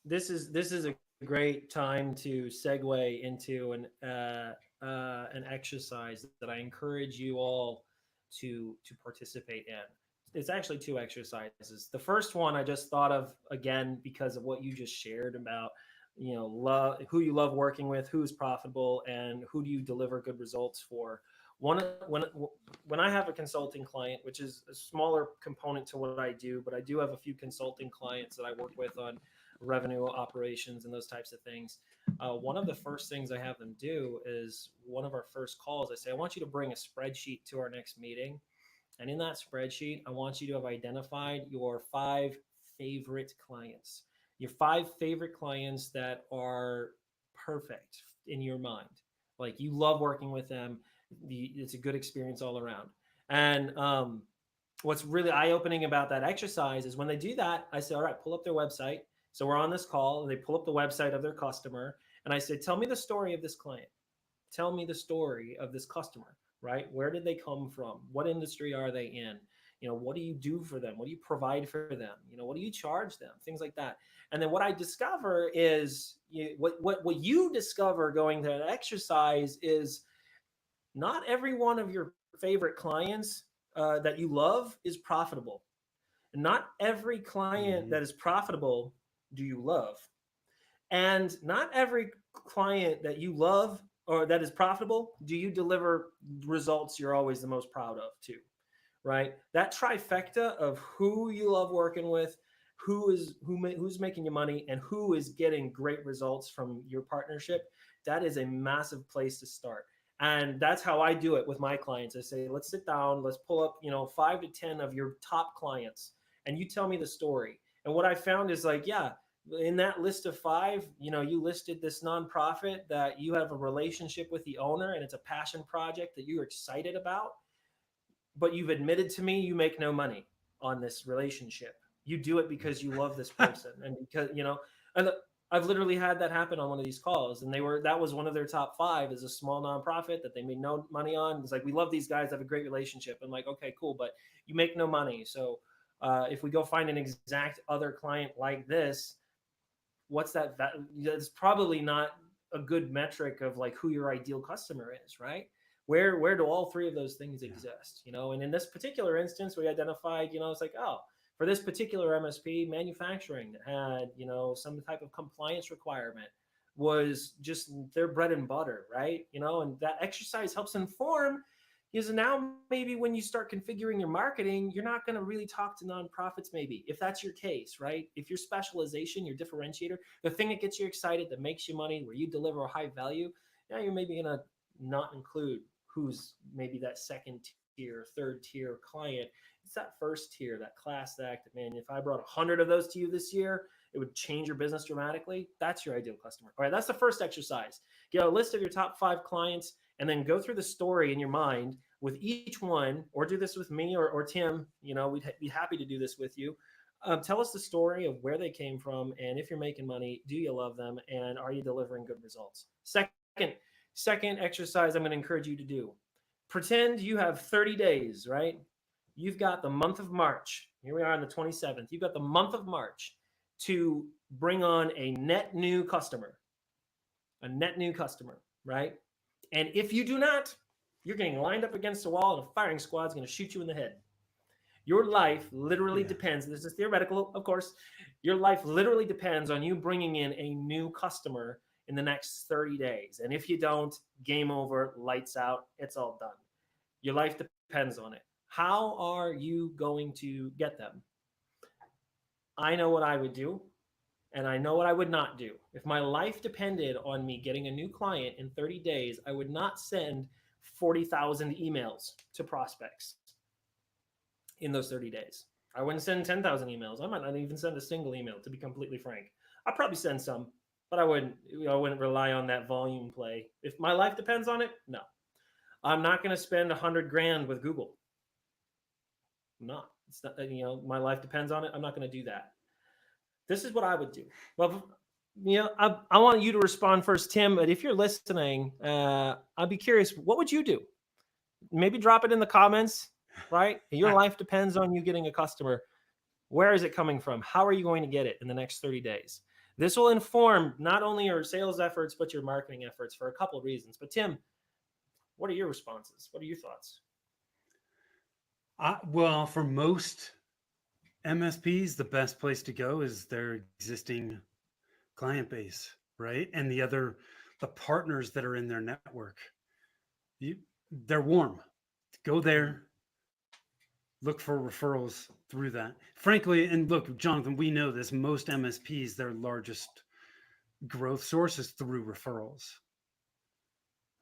This is a great time to segue into an exercise that I encourage you all to participate in. It's actually 2 exercises. The first one I just thought of again because of what you just shared about love, who you love working with, who's profitable, and who do you deliver good results for. When I have a consulting client, which is a smaller component to what I do, but I do have a few consulting clients that I work with on revenue operations and those types of things. One of the first things I have them do is one of our first calls. I say, I want you to bring a spreadsheet to our next meeting. And in that spreadsheet, I want you to have identified your 5 favorite clients, your 5 favorite clients that are perfect in your mind. Like you love working with them. It's a good experience all around. And what's really eye-opening about that exercise is when they do that, I say, all right, pull up their website. So we're on this call and they pull up the website of their customer. And I say, tell me the story of this client. Tell me the story of this customer, right? Where did they come from? What industry are they in? What do you do for them? What do you provide for them? What do you charge them? Things like that. And then what I discover is what you discover going to that exercise is not every one of your favorite clients that you love is profitable. Not every client that is profitable do you love. And not every client that you love or that is profitable do you deliver results you're always the most proud of too, right? That trifecta of who you love working with, who's making you money, and who is getting great results from your partnership, that is a massive place to start. And that's how I do it with my clients. I say, let's sit down, let's pull up 5 to 10 of your top clients and you tell me the story. And what I found is like, yeah, in that list of 5, you listed this nonprofit that you have a relationship with the owner and it's a passion project that you're excited about, but you've admitted to me you make no money on this relationship. You do it because you love this person. And because, and I've literally had that happen on one of these calls, and that was one of their top 5 is a small nonprofit that they made no money on. It's like, we love these guys, have a great relationship. I'm like, okay, cool, but you make no money. So if we go find an exact other client like this, what's that? It's probably not a good metric of like who your ideal customer is, right? Where do all 3 of those things exist? And in this particular instance, we identified, it's like, oh, For this particular MSP, manufacturing that had, some type of compliance requirement was just their bread and butter, right? And that exercise helps inform, because now maybe when you start configuring your marketing, you're not going to really talk to nonprofits, maybe, if that's your case, right? If your specialization, your differentiator, the thing that gets you excited, that makes you money, where you deliver a high value, now you're maybe going to not include who's maybe that second tier, third tier client. It's that first tier, that class act. Man, if I brought 100 of those to you this year, it would change your business dramatically. That's your ideal customer. All right, that's the first exercise. Get a list of your top 5 clients, and then go through the story in your mind with each one, or do this with me or Tim. We'd be happy to do this with you. Tell us the story of where they came from, and if you're making money, do you love them, and are you delivering good results? Second exercise I'm going to encourage you to do. Pretend you have 30 days, right? You've got the month of March. Here we are on the 27th. You've got the month of March to bring on a net new customer, right? And if you do not, you're getting lined up against a wall, and a firing squad's going to shoot you in the head. Your life literally depends. This is theoretical, of course. Your life literally depends on you bringing in a new customer in the next 30 days. And if you don't, game over, lights out, it's all done. Your life depends on it. How are you going to get them? I know what I would do, and I know what I would not do. If my life depended on me getting a new client in 30 days, I would not send 40,000 emails to prospects in those 30 days. I wouldn't send 10,000 emails. I might not even send a single email, to be completely frank. I'd probably send some, but I wouldn't rely on that volume play. If my life depends on it, no. I'm not going to spend $100,000 with Google. I'm not. It's not, my life depends on it. I'm not going to do that. This is what I would do. Well, I want you to respond first, Tim, but if you're listening, I'd be curious, what would you do? Maybe drop it in the comments, right? Your life depends on you getting a customer. Where is it coming from? How are you going to get it in the next 30 days? This will inform not only your sales efforts, but your marketing efforts for a couple of reasons. But Tim, what are your responses? What are your thoughts? Well, for most MSPs, the best place to go is their existing client base, right? And the partners that are in their network. They're warm. Go there, look for referrals through that. Frankly, and look, Jonathan, we know this, most MSPs, their largest growth source is through referrals,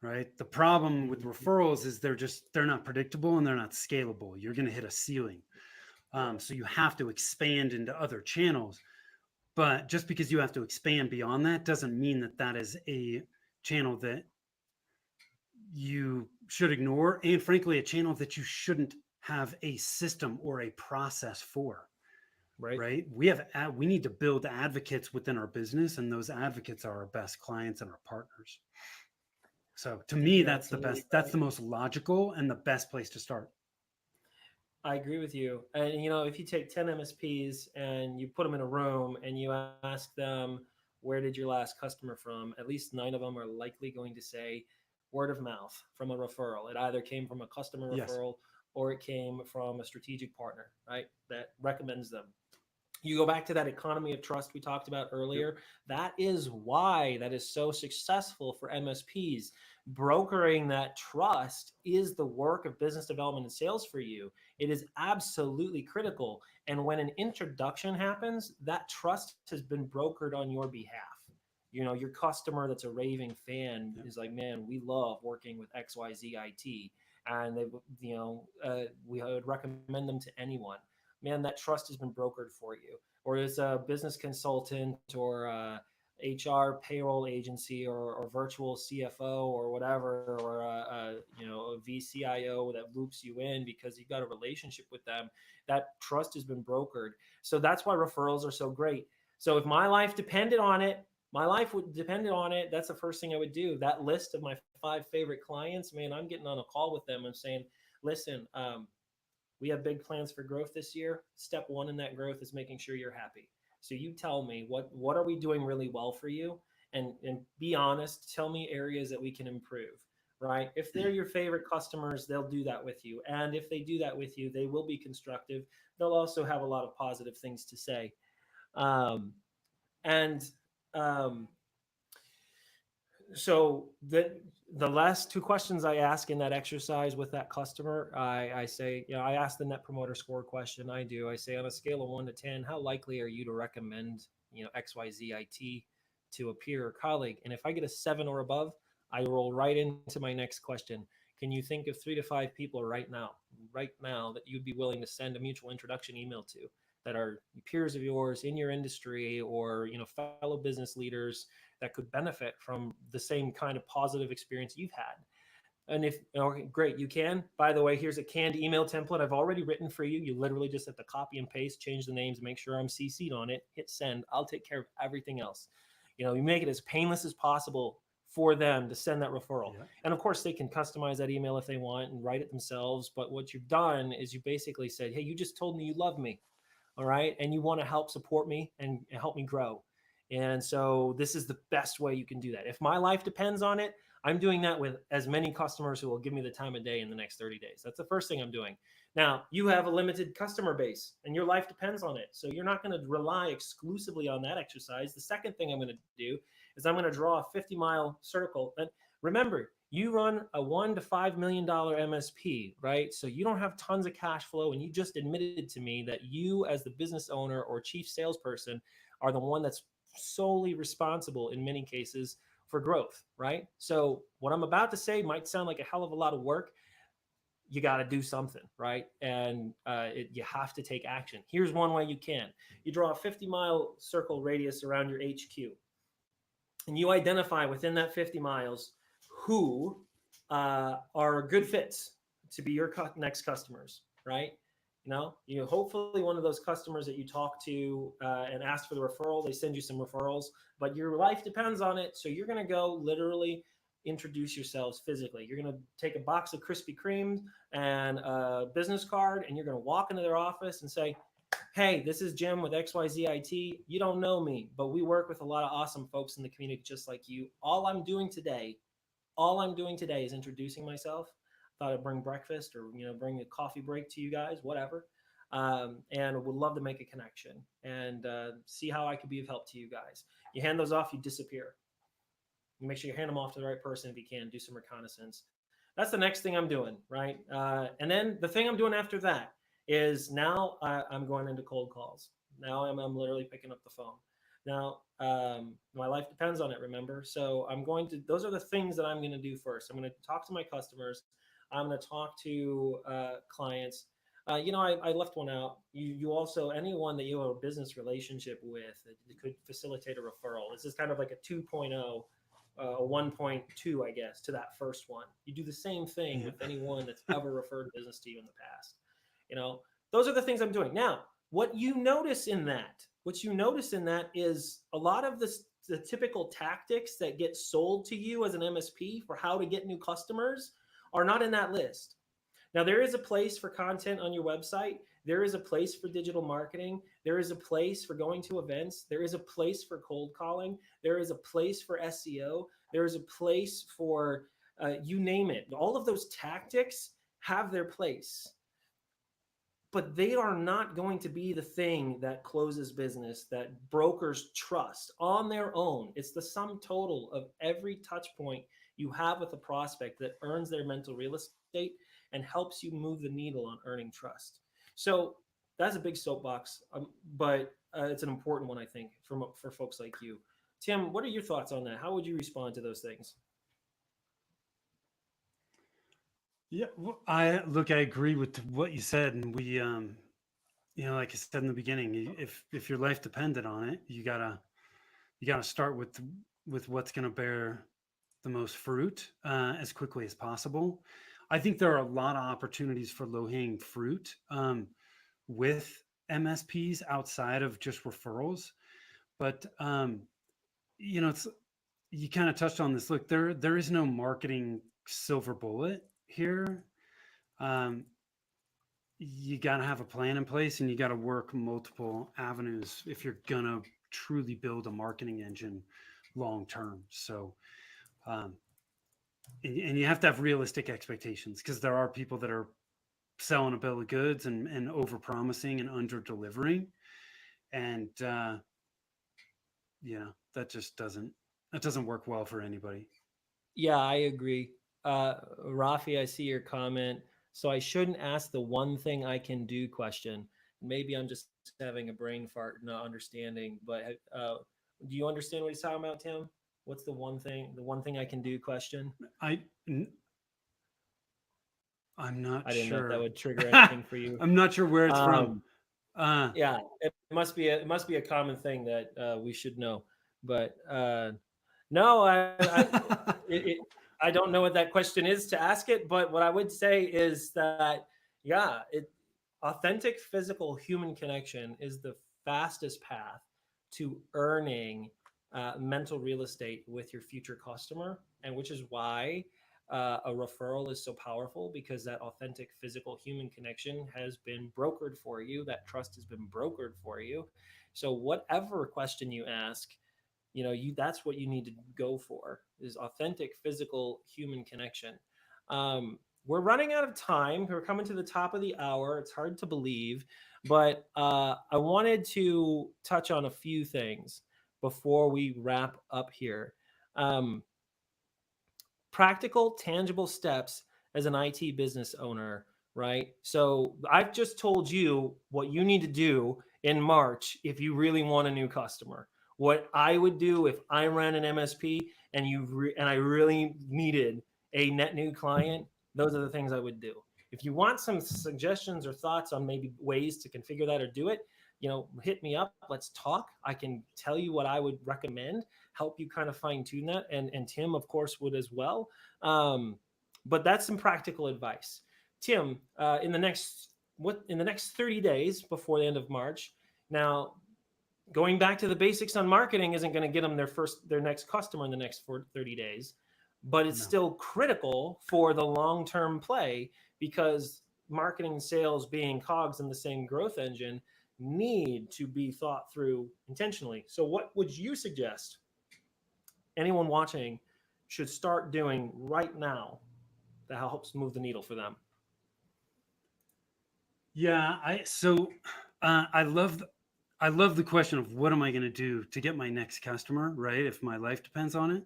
right? The problem with referrals is they're not predictable and they're not scalable. You're going to hit a ceiling. So you have to expand into other channels. But just because you have to expand beyond that doesn't mean that is a channel that you should ignore. And frankly, a channel that you shouldn't have a system or a process for. Right? We need to build advocates within our business, and those advocates are our best clients and our partners. So to me, that's the best. That's the most logical and the best place to start. I agree with you. And, if you take 10 MSPs and you put them in a room and you ask them, where did your last customer from? At least 9 of them are likely going to say word of mouth, from a referral. It either came from a customer referral or it came from a strategic partner, right, that recommends them. You go back to that economy of trust we talked about earlier. That is why that is so successful for MSPs. Brokering that trust is the work of business development and sales for you. It is absolutely critical. And when an introduction happens, that trust has been brokered on your behalf. Your customer that's a raving fan is like, man, we love working with XYZ IT. And we would recommend them to anyone. Man, that trust has been brokered for you. Or as a business consultant or HR payroll agency or virtual CFO or whatever, or a VCIO that loops you in because you've got a relationship with them, that trust has been brokered. So that's why referrals are so great. So if my life depended on it, that's the first thing I would do. That list of my 5 favorite clients, man, I'm getting on a call with them and saying, listen, we have big plans for growth this year. Step 1 in that growth is making sure you're happy. So you tell me, what are we doing really well for you? And be honest, tell me areas that we can improve. right? If they're your favorite customers, they'll do that with you. And if they do that with you, they will be constructive. They'll also have a lot of positive things to say. Um, and um, so the last two questions I ask in that exercise with that customer, I say, I ask the net promoter score question. I say, on a scale of 1 to 10, how likely are you to recommend, XYZ to a peer or colleague? And if I get a 7 or above, I roll right into my next question. Can you think of 3 to 5 people right now that you'd be willing to send a mutual introduction email to, that are peers of yours in your industry, or fellow business leaders that could benefit from the same kind of positive experience you've had? And if, okay, great, you can. By the way, here's a canned email template I've already written for you. You literally just have to copy and paste, change the names, make sure I'm CC'd on it, hit send. I'll take care of everything else. You make it as painless as possible for them to send that referral. Yeah. And of course, they can customize that email if they want and write it themselves. But what you've done is you basically said, hey, you just told me you love me. All right. And you want to help support me and help me grow. And so this is the best way you can do that. If my life depends on it, I'm doing that with as many customers who will give me the time of day in the next 30 days. That's the first thing I'm doing. Now, you have a limited customer base and your life depends on it. So you're not going to rely exclusively on that exercise. The second thing I'm going to do is I'm going to draw a 50-mile circle. And remember, you run a $1 to $5 million MSP, right? So you don't have tons of cash flow, and you just admitted to me that you, as the business owner or chief salesperson, are the one that's solely responsible in many cases for growth, right? So what I'm about to say might sound like a hell of a lot of work. You got to do something, right? And you have to take action. Here's one way you can. You draw a 50-mile circle radius around your HQ, and you identify within that 50 miles who are good fits to be your next customers, right? Hopefully one of those customers that you talk to and ask for the referral, they send you some referrals, but your life depends on it. So you're going to go literally introduce yourselves physically. You're going to take a box of Krispy Kremes and a business card, and you're going to walk into their office and say, hey, this is Jim with XYZIT. You don't know me, but we work with a lot of awesome folks in the community just like you. All I'm doing today is introducing myself. Thought I'd bring breakfast or bring a coffee break to you guys, whatever, and would love to make a connection and see how I could be of help to you guys. You hand those off, you disappear. You make sure you hand them off to the right person if you can. Do some reconnaissance. That's the next thing I'm doing, right? And then the thing I'm doing after that is now I'm going into cold calls. Now I'm literally picking up the phone. Now, my life depends on it, remember? So those are the things that I'm going to do first. I'm going to talk to my customers. I'm going to talk to clients. I left one out. You also, anyone that you have a business relationship with, that could facilitate a referral. This is kind of like a 2.0, a 1.2, I guess, to that first one. You do the same thing with anyone that's ever referred business to you in the past. Those are the things I'm doing. Now, what you notice in that is a lot of the typical tactics that get sold to you as an MSP for how to get new customers are not in that list. Now, there is a place for content on your website. There is a place for digital marketing. There is a place for going to events. There is a place for cold calling. There is a place for SEO. There is a place for you name it. All of those tactics have their place, but they are not going to be the thing that closes business, that brokers trust on their own. It's the sum total of every touch point you have with a prospect that earns their mental real estate and helps you move the needle on earning trust. So that's a big soapbox, but it's an important one, I think, for folks like you. Tim, what are your thoughts on that? How would you respond to those things? Yeah, well, I agree with what you said, and we, like I said in the beginning, if your life depended on it, you gotta start with what's gonna bear the most fruit as quickly as possible. I think there are a lot of opportunities for low-hanging fruit with MSPs outside of just referrals, but it's, you kind of touched on this. Look, there is no marketing silver bullet here. You got to have a plan in place, and you got to work multiple avenues if you're gonna truly build a marketing engine long term. So and you have to have realistic expectations, because there are people that are selling a bill of goods and over promising and under delivering. And, that just doesn't work well for anybody. Yeah, I agree. Rafi, I see your comment. So I shouldn't ask the one thing I can do question. Maybe I'm just having a brain fart, not understanding. But do you understand what he's talking about, Tim? What's the one thing I can do question? I n- I'm not I didn't know if that sure. would trigger anything for you. I'm not sure where it's from. Um, Uh, yeah, it must be a common thing that we should know. But no, I don't know what that question is to ask it. But what I would say is that yeah, authentic physical human connection is the fastest path to earning mental real estate with your future customer, and which is why a referral is so powerful, because that authentic physical human connection has been brokered for you. That trust has been brokered for you. So whatever question you ask, that's what you need to go for, is authentic physical human connection. We're running out of time. We're coming to the top of the hour. It's hard to believe, but I wanted to touch on a few things before we wrap up here. Um, Practical, tangible steps as an IT business owner, right? So I've just told you what you need to do in March if you really want a new customer. What I would do if I ran an MSP and I really needed a net new client, those are the things I would do. If you want some suggestions or thoughts on maybe ways to configure that or do it, hit me up. Let's talk. I can tell you what I would recommend, help you kind of fine tune that, and Tim, of course, would as well. Um, but that's some practical advice. Tim, in the next 30 days before the end of March. Now, going back to the basics on marketing isn't going to get them their next customer in the next 30 days, but it's no. still critical for the long-term play, because marketing and sales, being cogs in the same growth engine, need to be thought through intentionally. So what would you suggest anyone watching should start doing right now that helps move the needle for them? Yeah, I love the question of what am I going to do to get my next customer, right? If my life depends on it.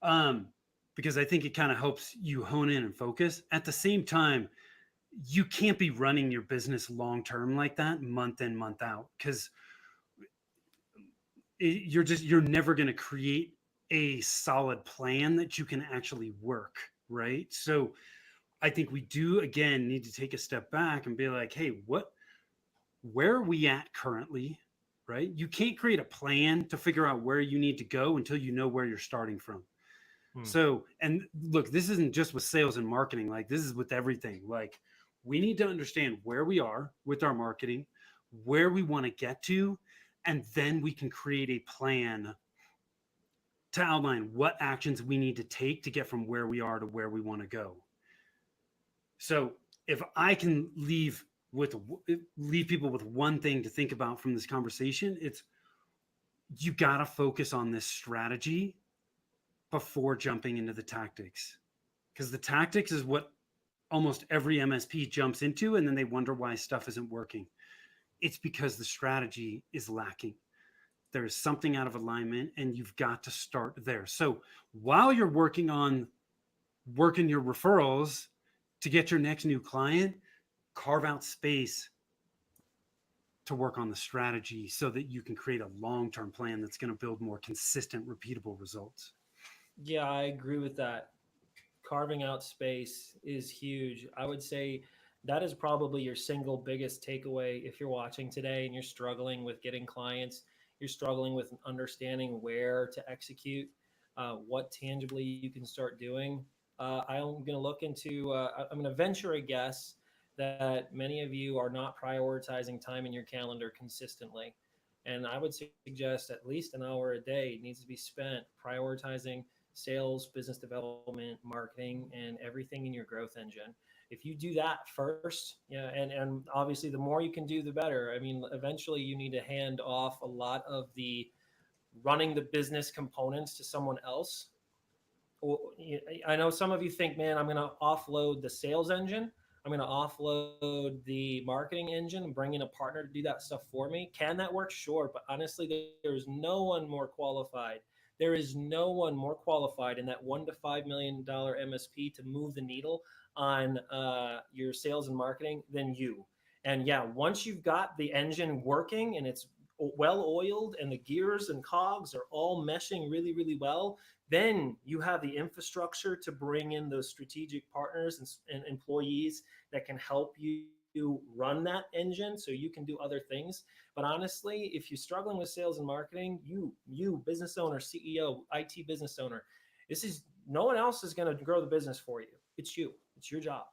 Um, because I think it kind of helps you hone in and focus. At the same time, you can't be running your business long term like that, month in, month out, because you're never going to create a solid plan that you can actually work, right? So I think we do again need to take a step back and be like, hey, where are we at currently? Right? You can't create a plan to figure out where you need to go until you know where you're starting from. Hmm. So, and look, this isn't just with sales and marketing, like this is with everything. Like, we need to understand where we are with our marketing, where we want to get to, and then we can create a plan to outline what actions we need to take to get from where we are to where we want to go. So, if I can leave people with one thing to think about from this conversation, it's you got to focus on this strategy before jumping into the tactics, because the tactics is what almost every MSP jumps into, and then they wonder why stuff isn't working. It's because the strategy is lacking. There is something out of alignment, and you've got to start there. So while you're working your referrals to get your next new client, carve out space to work on the strategy so that you can create a long-term plan that's going to build more consistent, repeatable results. Yeah, I agree with that. Carving out space is huge. I would say that is probably your single biggest takeaway if you're watching today and you're struggling with getting clients, you're struggling with understanding where to execute, what tangibly you can start doing. I'm going to look into, I'm going to venture a guess that many of you are not prioritizing time in your calendar consistently. And I would suggest at least an hour a day needs to be spent prioritizing sales, business development, marketing, and everything in your growth engine. If you do that first, yeah, and obviously the more you can do, the better. I mean, eventually you need to hand off a lot of the running the business components to someone else. I know some of you think, man, I'm going to offload the sales engine. I'm going to offload the marketing engine and bring in a partner to do that stuff for me. Can that work? Sure. But honestly, there is no one more qualified. There is no one more qualified in that $1 to $5 million MSP to move the needle on your sales and marketing than you. And yeah, once you've got the engine working and it's well oiled and the gears and cogs are all meshing really, really well, then you have the infrastructure to bring in those strategic partners and employees that can help you run that engine so you can do other things. But honestly, if you're struggling with sales and marketing, you business owner, CEO, IT business owner, this is no one else is going to grow the business for you. It's you. It's your job.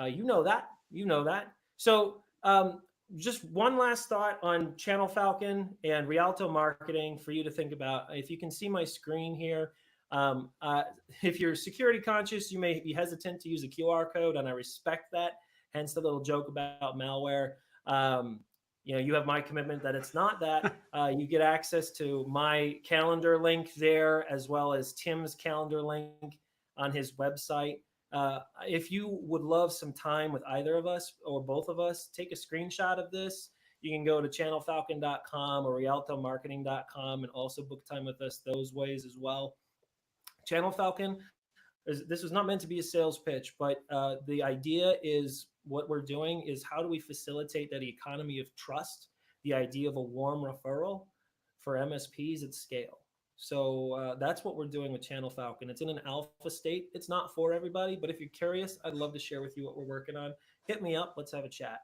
You know that. You know that. So just one last thought on Channel Falcon and Rialto marketing for you to think about. If you can see my screen here, um, uh, if you're security conscious, you may be hesitant to use a QR code, and I respect that. Hence the little joke about malware. Um, you have my commitment that it's not that. You get access to my calendar link there, as well as Tim's calendar link on his website. If you would love some time with either of us or both of us, take a screenshot of this. You can go to channelfalcon.com or rialtomarketing.com and also book time with us those ways as well. Channel Falcon, this was not meant to be a sales pitch, but the idea is what we're doing is how do we facilitate that economy of trust, the idea of a warm referral for MSPs at scale. So that's what we're doing with Channel Falcon. It's in an alpha state. It's not for everybody, but if you're curious, I'd love to share with you what we're working on. Hit me up. Let's have a chat.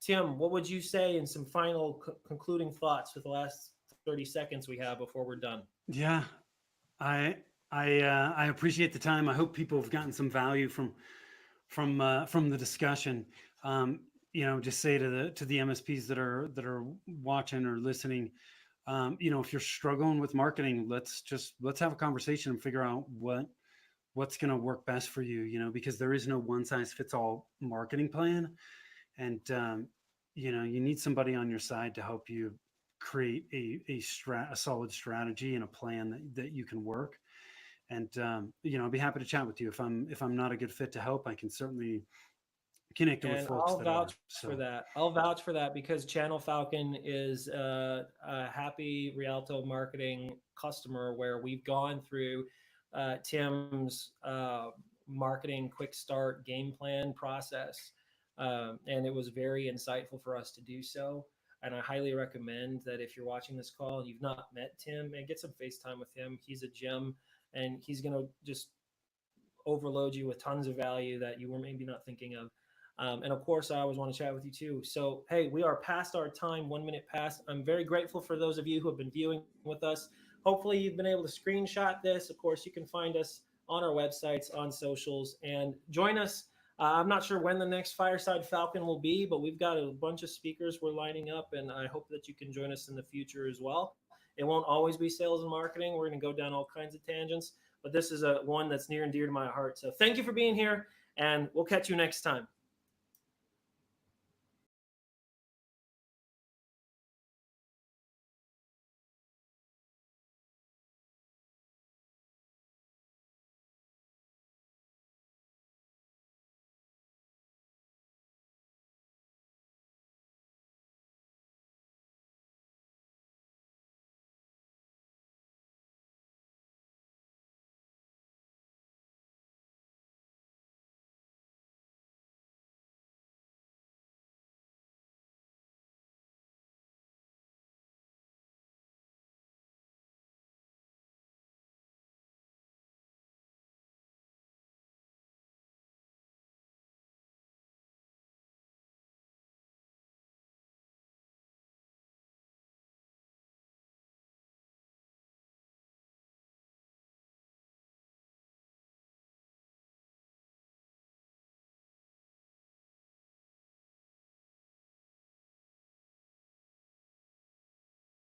Tim, what would you say in some final concluding thoughts with the last 30 seconds we have before we're done? Yeah, I appreciate the time. I hope people have gotten some value from the discussion. Just say to the MSPs that are watching or listening, if you're struggling with marketing, let's have a conversation and figure out what's going to work best for you. Because there is no one size fits all marketing plan, and you need somebody on your side to help you create a solid strategy and a plan that you can work. And I'll be happy to chat with you. If I'm not a good fit to help, I can certainly connect with folks. I'll vouch for that. I'll vouch for that because Channel Falcon is a happy Rialto marketing customer where we've gone through Tim's marketing quick start game plan process. And it was very insightful for us to do so. And I highly recommend that if you're watching this call and you've not met Tim, and get some FaceTime with him. He's a gem, and he's going to just overload you with tons of value that you were maybe not thinking of. And of course, I always want to chat with you too. So, hey, we are past our time, 1 minute past. I'm very grateful for those of you who have been viewing with us. Hopefully, you've been able to screenshot this. Of course, you can find us on our websites, on socials, and join us. I'm not sure when the next Fireside Falcon will be, but we've got a bunch of speakers we're lining up, and I hope that you can join us in the future as well. It won't always be sales and marketing. We're going to go down all kinds of tangents, but this is one that's near and dear to my heart. So thank you for being here, and we'll catch you next time.